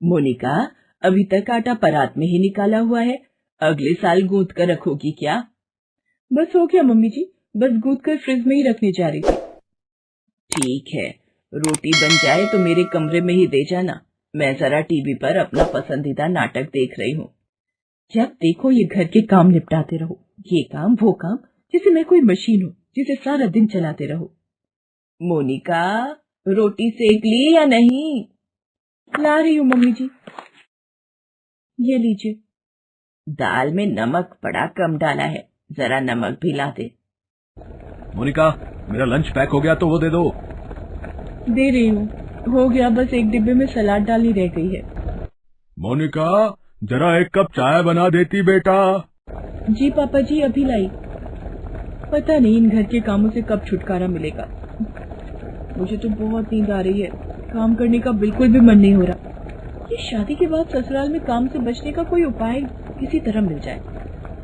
मोनिका, अभी तक आटा परात में ही निकाला हुआ है, अगले साल गूंथ कर रखोगी क्या? बस हो गया मम्मी जी, बस गूंथ कर फ्रिज में ही रखने जा रही थी। ठीक है, रोटी बन जाए तो मेरे कमरे में ही दे जाना, मैं जरा टीवी पर अपना पसंदीदा नाटक देख रही हूँ। जब देखो ये घर के काम निपटाते रहो, ये काम वो काम, जैसे मैं कोई मशीन हूँ जिसे सारा दिन चलाते रहो। मोनिका, रोटी सेक ली या नहीं? ला रही हूँ मम्मी जी, ये लीजिए। दाल में नमक बड़ा कम डाला है, जरा नमक भी ला दे। मोनिका, मेरा लंच पैक हो गया तो वो दे दो। दे रही हूँ, हो गया, बस एक डिब्बे में सलाद डालनी रह गई है। मोनिका, जरा एक कप चाय बना देती बेटा। जी पापा जी, अभी लाई। पता नहीं इन घर के कामों से कब छुटकारा मिलेगा। मुझे तो बहुत नींद आ रही है, काम करने का बिल्कुल भी मन नहीं हो रहा। ये शादी के बाद ससुराल में काम से बचने का कोई उपाय किसी तरह मिल जाए,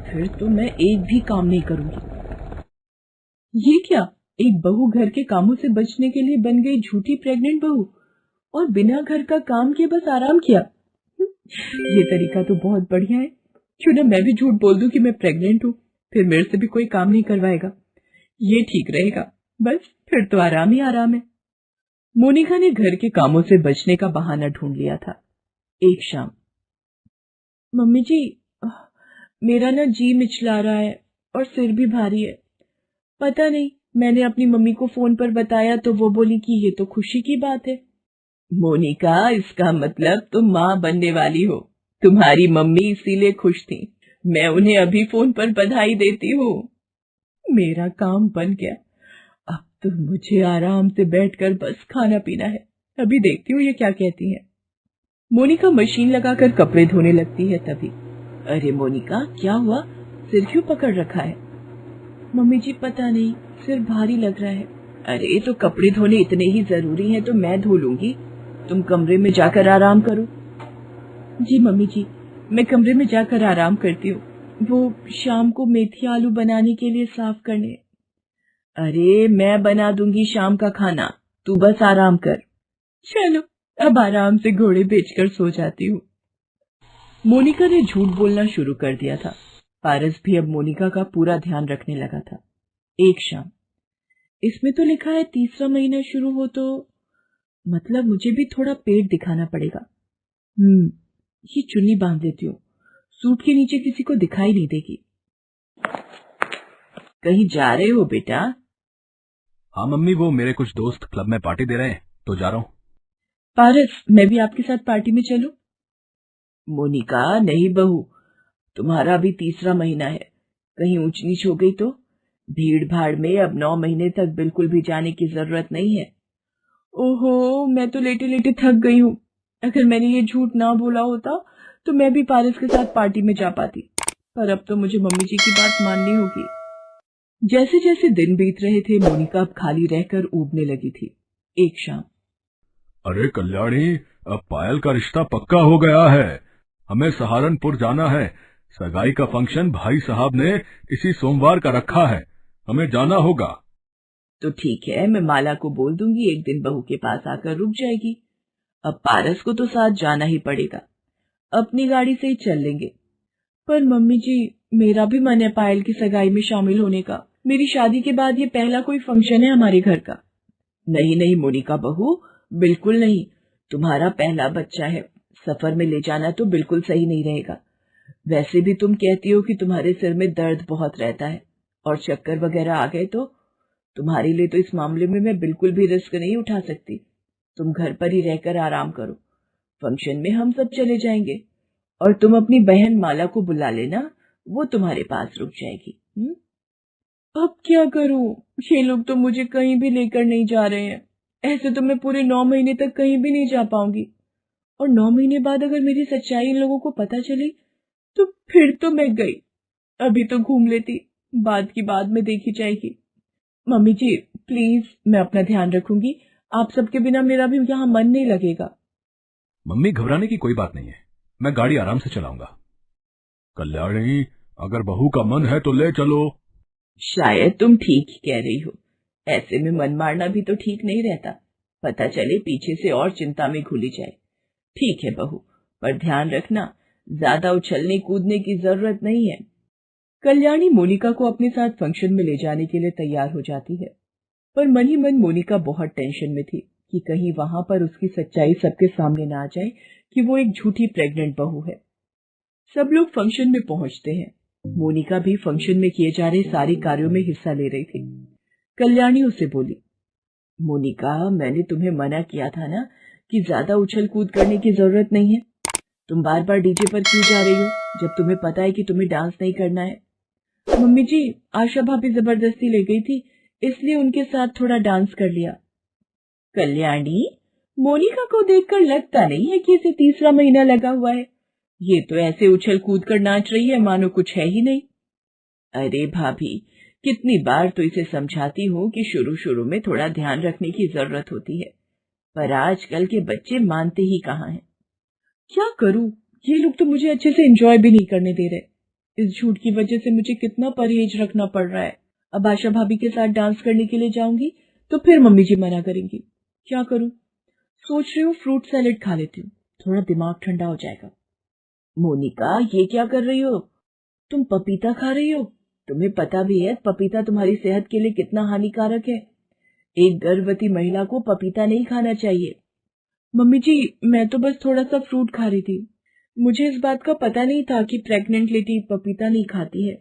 फिर तो मैं एक भी काम नहीं करूंगी। ये क्या, एक बहू घर के कामों से बचने के लिए बन गई झूठी प्रेग्नेंट बहू, और बिना घर का काम किए बस आराम किया। ये तरीका तो बहुत बढ़िया है। क्यों ना मैं भी झूठ बोल दूं कि मैं प्रेग्नेंट हूँ, फिर मेरे से भी कोई काम नहीं करवाएगा। ये ठीक रहेगा, बस फिर तो आराम ही आराम है। मोनिका ने घर के कामों से बचने का बहाना ढूंढ लिया था। एक शाम, मम्मी जी, मेरा ना जी मिचला रहा है और सिर भी भारी है। पता नहीं, मैंने अपनी मम्मी को फोन पर बताया तो वो बोली कि ये तो खुशी की बात है। मोनिका, इसका मतलब तुम माँ बनने वाली हो। तुम्हारी मम्मी इसीलिए खुश थी। मैं उन्हें अभी फोन पर बधाई देती हूँ। मेरा काम बन गया, अब तो मुझे आराम से बैठकर बस खाना पीना है। अभी देखती हूँ ये क्या कहती है। मोनिका मशीन लगाकर कपड़े धोने लगती है तभी। अरे मोनिका, क्या हुआ? सिर क्यों पकड़ रखा है? मम्मी जी पता नहीं, सिर भारी लग रहा है। अरे तो कपड़े धोने इतने ही जरूरी हैं तो मैं धो लूंगी, तुम कमरे में जाकर आराम करो। जी मम्मी जी, मैं कमरे में जाकर आराम करती हूँ, वो शाम को मेथी आलू बनाने के लिए साफ करने। अरे मैं बना दूंगी शाम का खाना, तू बस आराम कर। चलो, अब आराम से घोड़े बेचकर सो जाती हूँ। मोनिका ने झूठ बोलना शुरू कर दिया था। पारस भी अब मोनिका का पूरा ध्यान रखने लगा था। एक शाम, इसमें तो लिखा है तीसरा महीना शुरू हो तो मतलब मुझे भी थोड़ा पेट दिखाना पड़ेगा। ये चुन्नी बांध देती हूँ, सूट के नीचे किसी को दिखाई नहीं देगी। कहीं जा रहे हो बेटा? हाँ मम्मी, वो मेरे कुछ दोस्त क्लब में पार्टी दे रहे हैं तो जा रहा हूँ। पारस, मैं भी आपके साथ पार्टी में चलूं? मोनिका, नहीं बहू, तुम्हारा भी तीसरा महीना है, कहीं ऊंच नीच हो गई तो? भीड़ भाड़ में अब 9 महीने तक बिल्कुल भी जाने की जरूरत नहीं है। ओहो, मैं तो लेटे लेटे थक गई हूँ। अगर मैंने ये झूठ ना बोला होता तो मैं भी पारस के साथ पार्टी में जा पाती, पर अब तो मुझे मम्मी जी की बात माननी होगी। जैसे जैसे दिन बीत रहे थे, मोनिका अब खाली रहकर ऊबने लगी थी। एक शाम, अरे कल्याणी, अब पायल का रिश्ता पक्का हो गया है, हमें सहारनपुर जाना है। सगाई का फंक्शन भाई साहब ने इसी सोमवार का रखा है, हमें जाना होगा। तो ठीक है, मैं माला को बोल दूंगी, एक दिन बहू के पास आकर रुक जाएगी। अब पारस को तो साथ जाना ही पड़ेगा, अपनी गाड़ी से ही चल लेंगे। पर मम्मी जी, मेरा भी मन है पायल की सगाई में शामिल होने का। मेरी शादी के बाद ये पहला कोई फंक्शन है हमारे घर का। नहीं नहीं मोनिका बहू, बिल्कुल नहीं, तुम्हारा पहला बच्चा है, सफर में ले जाना तो बिल्कुल सही नहीं रहेगा। वैसे भी तुम कहती हो कि तुम्हारे सिर में दर्द बहुत रहता है और चक्कर वगैरह आ गए तो तुम्हारे लिए तो इस मामले में मैं बिल्कुल भी रिस्क नहीं उठा सकती। तुम घर पर ही रहकर आराम करो, फंक्शन में हम सब चले जाएंगे और तुम अपनी बहन माला को बुला लेना, वो तुम्हारे पास रुक जाएगी। अब क्या करूं? ये लोग तो मुझे कहीं भी लेकर नहीं जा रहे हैं। ऐसे तो मैं पूरे 9 महीने तक कहीं भी नहीं जा पाऊंगी, और 9 महीने बाद अगर मेरी सच्चाई इन लोगों को पता चली तो फिर तो मैं गई। अभी तो घूम लेती, बाद की बाद में देखी जाएगी। मम्मी जी प्लीज, मैं अपना ध्यान रखूंगी, आप सबके बिना मेरा भी यहाँ मन नहीं लगेगा। मम्मी घबराने की कोई बात नहीं है, मैं गाड़ी आराम से चलाऊंगा। कल्याणी, अगर बहू का मन है तो ले चलो। शायद तुम ठीक ही कह रही हो, ऐसे में मन मारना भी तो ठीक नहीं रहता, पता चले पीछे से और चिंता में घुली जाए। ठीक है बहू, पर ध्यान रखना ज्यादा उछलने कूदने की जरूरत नहीं है। कल्याणी मोनिका को अपने साथ फंक्शन में ले जाने के लिए तैयार हो जाती है, पर मन ही मन मोनिका बहुत टेंशन में थी कि कहीं वहां पर उसकी सच्चाई सबके सामने ना आ जाए कि वो एक झूठी प्रेग्नेंट बहू है। सब लोग फंक्शन में पहुंचते हैं। मोनिका भी फंक्शन में किए जा रहे सारे कार्यों में हिस्सा ले रही थी। कल्याणी उसे बोली, मोनिका, मैंने तुम्हें मना किया था ना कि ज्यादा उछल कूद करने की जरूरत नहीं है। तुम बार बार डीजे पर क्यों जा रही हो जब तुम्हें पता है कि तुम्हें डांस नहीं करना है? मम्मी जी, आशा भाभी जबरदस्ती ले गई थी, इसलिए उनके साथ थोड़ा डांस कर लिया। कल्याणी, मोनिका को देखकर लगता नहीं है कि इसे तीसरा महीना लगा हुआ है। ये तो ऐसे उछल कूद कर नाच रही है मानो कुछ है ही नहीं। अरे भाभी, कितनी बार तो इसे समझाती हूँ कि शुरू शुरू में थोड़ा ध्यान रखने की जरूरत होती है, पर आजकल के बच्चे मानते ही कहाँ हैं। क्या करूं, ये लोग तो मुझे अच्छे से एंजॉय भी नहीं करने दे रहे। इस झूठ की वजह से मुझे कितना परहेज रखना पड़ रहा है। अब आशा भाभी के साथ डांस करने के लिए जाऊंगी तो फिर मम्मी जी मना करेंगी। क्या करूं? सोच रही हूँ फ्रूट सैलेड खा लेती हूँ, थोड़ा दिमाग ठंडा हो जाएगा। मोनिका, ये क्या कर रही हो? तुम पपीता खा रही हो। तुम्हें पता भी है पपीता तुम्हारी सेहत के लिए कितना हानिकारक है। एक गर्भवती महिला को पपीता नहीं खाना चाहिए। मम्मी जी, मैं तो बस थोड़ा सा फ्रूट खा रही थी। मुझे इस बात का पता नहीं था कि प्रेग्नेंट लेडी पपीता नहीं खाती है।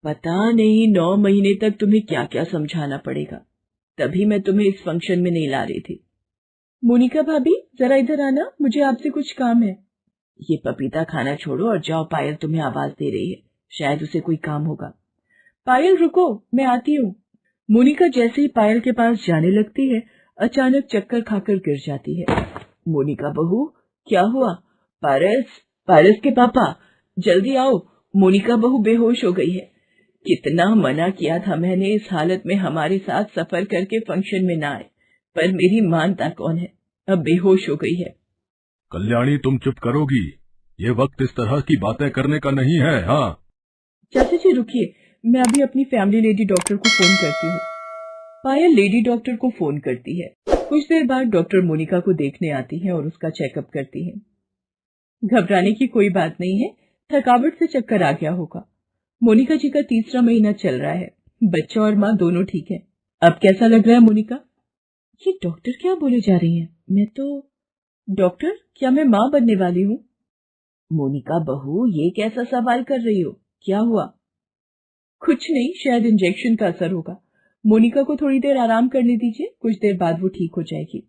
पता नहीं 9 महीने तक तुम्हें क्या क्या समझाना पड़ेगा, तभी मैं तुम्हें इस फंक्शन में नहीं ला रही थी। मोनिका भाभी, जरा इधर आना, मुझे आपसे कुछ काम है। ये पपीता खाना छोड़ो और जाओ, पायल तुम्हें आवाज दे रही है, शायद उसे कोई काम होगा। पायल रुको, मैं आती हूँ। मोनिका जैसे ही पायल के पास जाने लगती है, अचानक चक्कर खाकर गिर जाती है। मोनिका बहू, क्या हुआ? पारस के पापा, जल्दी आओ, मोनिका बहू बेहोश हो गई है। कितना मना किया था मैंने इस हालत में हमारे साथ सफर करके फंक्शन में ना आए, पर मेरी मानता कौन है, अब बेहोश हो गई है। कल्याणी, तुम चुप करोगी? ये वक्त इस तरह की बातें करने का नहीं है। हाँ चाचा जी रुकिए, मैं अभी अपनी फैमिली लेडी डॉक्टर को फोन करती हूँ। पायल लेडी डॉक्टर को फोन करती है। कुछ देर बाद डॉक्टर मोनिका को देखने आती है और उसका चेकअप करती है। घबराने की कोई बात नहीं है, थकावट से चक्कर आ गया होगा। मोनिका जी का तीसरा महीना चल रहा है, बच्चा और माँ दोनों ठीक है। अब कैसा लग रहा है मोनिका? ये डॉक्टर क्या बोले जा रही है? मैं तो डॉक्टर, क्या मैं माँ बनने वाली हूँ? मोनिका बहू, ये कैसा सवाल कर रही हो? क्या हुआ? कुछ नहीं, शायद इंजेक्शन का असर होगा। मोनिका को थोड़ी देर आराम करने दीजिए, कुछ देर बाद वो ठीक हो जाएगी।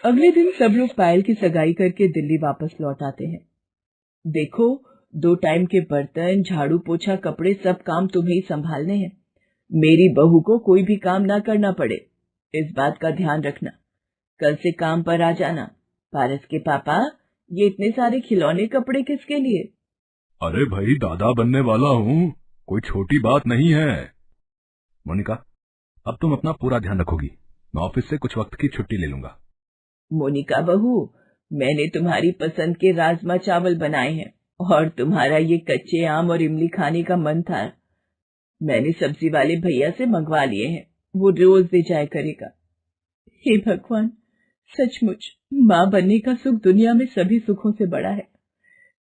अगले दिन सब लोग पायल की सगाई करके दिल्ली वापस लौट आते हैं। देखो, 2 टाइम के बर्तन, झाड़ू पोछा, कपड़े, सब काम तुम्हें ही संभालने हैं। मेरी बहू को कोई भी काम ना करना पड़े, इस बात का ध्यान रखना। कल से काम पर आ जाना। पारस के पापा, ये इतने सारे खिलौने कपड़े किसके लिए? अरे भाई, दादा बनने वाला हूँ, कोई छोटी बात नहीं है। मोनिका, अब तुम अपना पूरा ध्यान रखोगी। मैं ऑफिस से कुछ वक्त की छुट्टी ले लूंगा। मोनिका बहू, मैंने तुम्हारी पसंद के राजमा चावल बनाए हैं और तुम्हारा ये कच्चे आम और इमली खाने का मन था। मैंने सब्जी वाले भैया से मंगवा लिए हैं, वो रोज दे जाया करेगा। हे भगवान, सचमुच माँ बनने का सुख दुनिया में सभी सुखों से बड़ा है।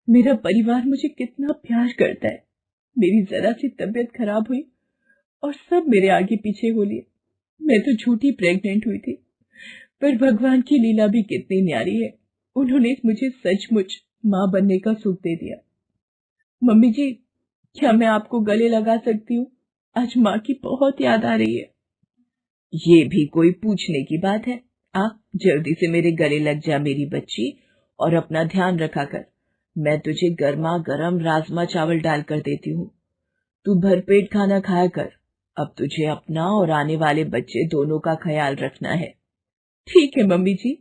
मेरा परिवार मुझे कितना प्यार करता है। मेरी जरा सी तबीयत खराब हुई और सब मेरे आगे पीछे हो लिए। मैं तो झूठी प्रेग्नेंट हुई थी, पर भगवान की लीला भी कितनी न्यारी है, उन्होंने मुझे सचमुच माँ बनने का सुख दे दिया। मम्मी जी, क्या मैं आपको गले लगा सकती हूँ? आज माँ की बहुत याद आ रही है। ये भी कोई पूछने की बात है? आ, जल्दी से मेरे गले लग जा मेरी बच्ची, और अपना ध्यान रखा कर। मैं तुझे गर्मा गर्म राजमा चावल डाल कर देती हूँ, तू भरपेट खाना खाया कर। अब तुझे अपना और आने वाले बच्चे दोनों का ख्याल रखना है। ठीक है मम्मी जी।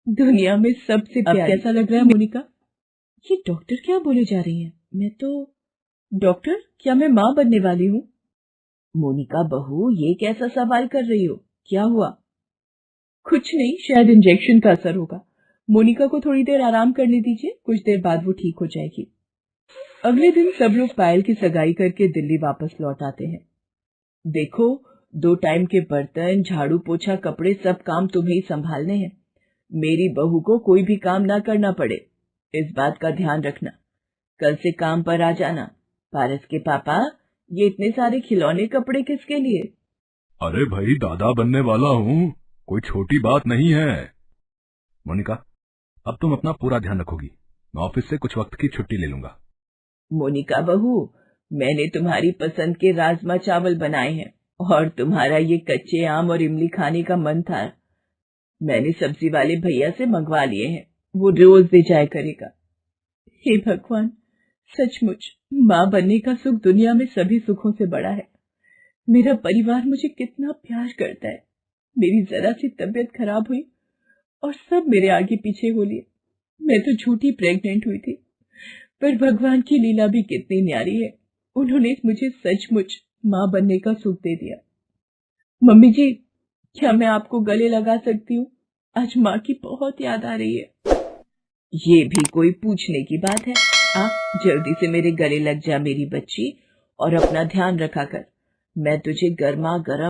दुनिया में सबसे प्यारी। अब कैसा लग रहा है मोनिका? ये डॉक्टर क्या बोले जा रही है? मैं तो डॉक्टर, क्या मैं माँ बनने वाली हूँ? मोनिका बहू, ये कैसा सवाल कर रही हो? क्या हुआ? कुछ नहीं, शायद इंजेक्शन का असर होगा। मोनिका को थोड़ी देर आराम करने दीजिए, कुछ देर बाद वो ठीक हो जाएगी। अगले दिन सब लोग पायल की सगाई करके दिल्ली वापस लौट आते हैं। देखो, 2 टाइम के बर्तन, झाड़ू पोछा, कपड़े, सब काम तुम्हें ही संभालने हैं। मेरी बहू को कोई भी काम ना करना पड़े, इस बात का ध्यान रखना। कल से काम पर आ जाना। पारस के पापा, ये इतने सारे खिलौने कपड़े किसके लिए? अरे भाई, दादा बनने वाला हूँ, कोई छोटी बात नहीं है। मोनिका, अब तुम अपना पूरा ध्यान रखोगी। मैं ऑफिस से कुछ वक्त की छुट्टी ले लूंगा। मोनिका बहू, मैंने तुम्हारी पसंद के राजमा चावल बनाए हैं और तुम्हारा ये कच्चे आम और इमली खाने का मन था। मैंने सब्जी वाले भैया से मंगवा लिए हैं, वो रोज दे जाया करेगा। हे भगवान, सचमुच माँ बनने का सुख दुनिया में सभी सुखों से बड़ा है। मेरा परिवार मुझे कितना प्यार करता है। मेरी जरा सी तबीयत खराब हुई और सब मेरे आगे पीछे हो लिए। मैं तो झूठी प्रेग्नेंट हुई थी, पर भगवान की लीला भी कितनी न्यारी है। उन्होंने मुझे सचमुच माँ बनने का सुख दे दिया। मम्मी जी, क्या मैं आपको गले लगा सकती हूँ? आज माँ की बहुत याद आ रही है। ये भी कोई पूछने की बात है? आ, जल्दी से मेरे गले लग जा मेरी बच्ची, और अपना ध्यान रखा कर। मैं तुझे गर्मा गर्म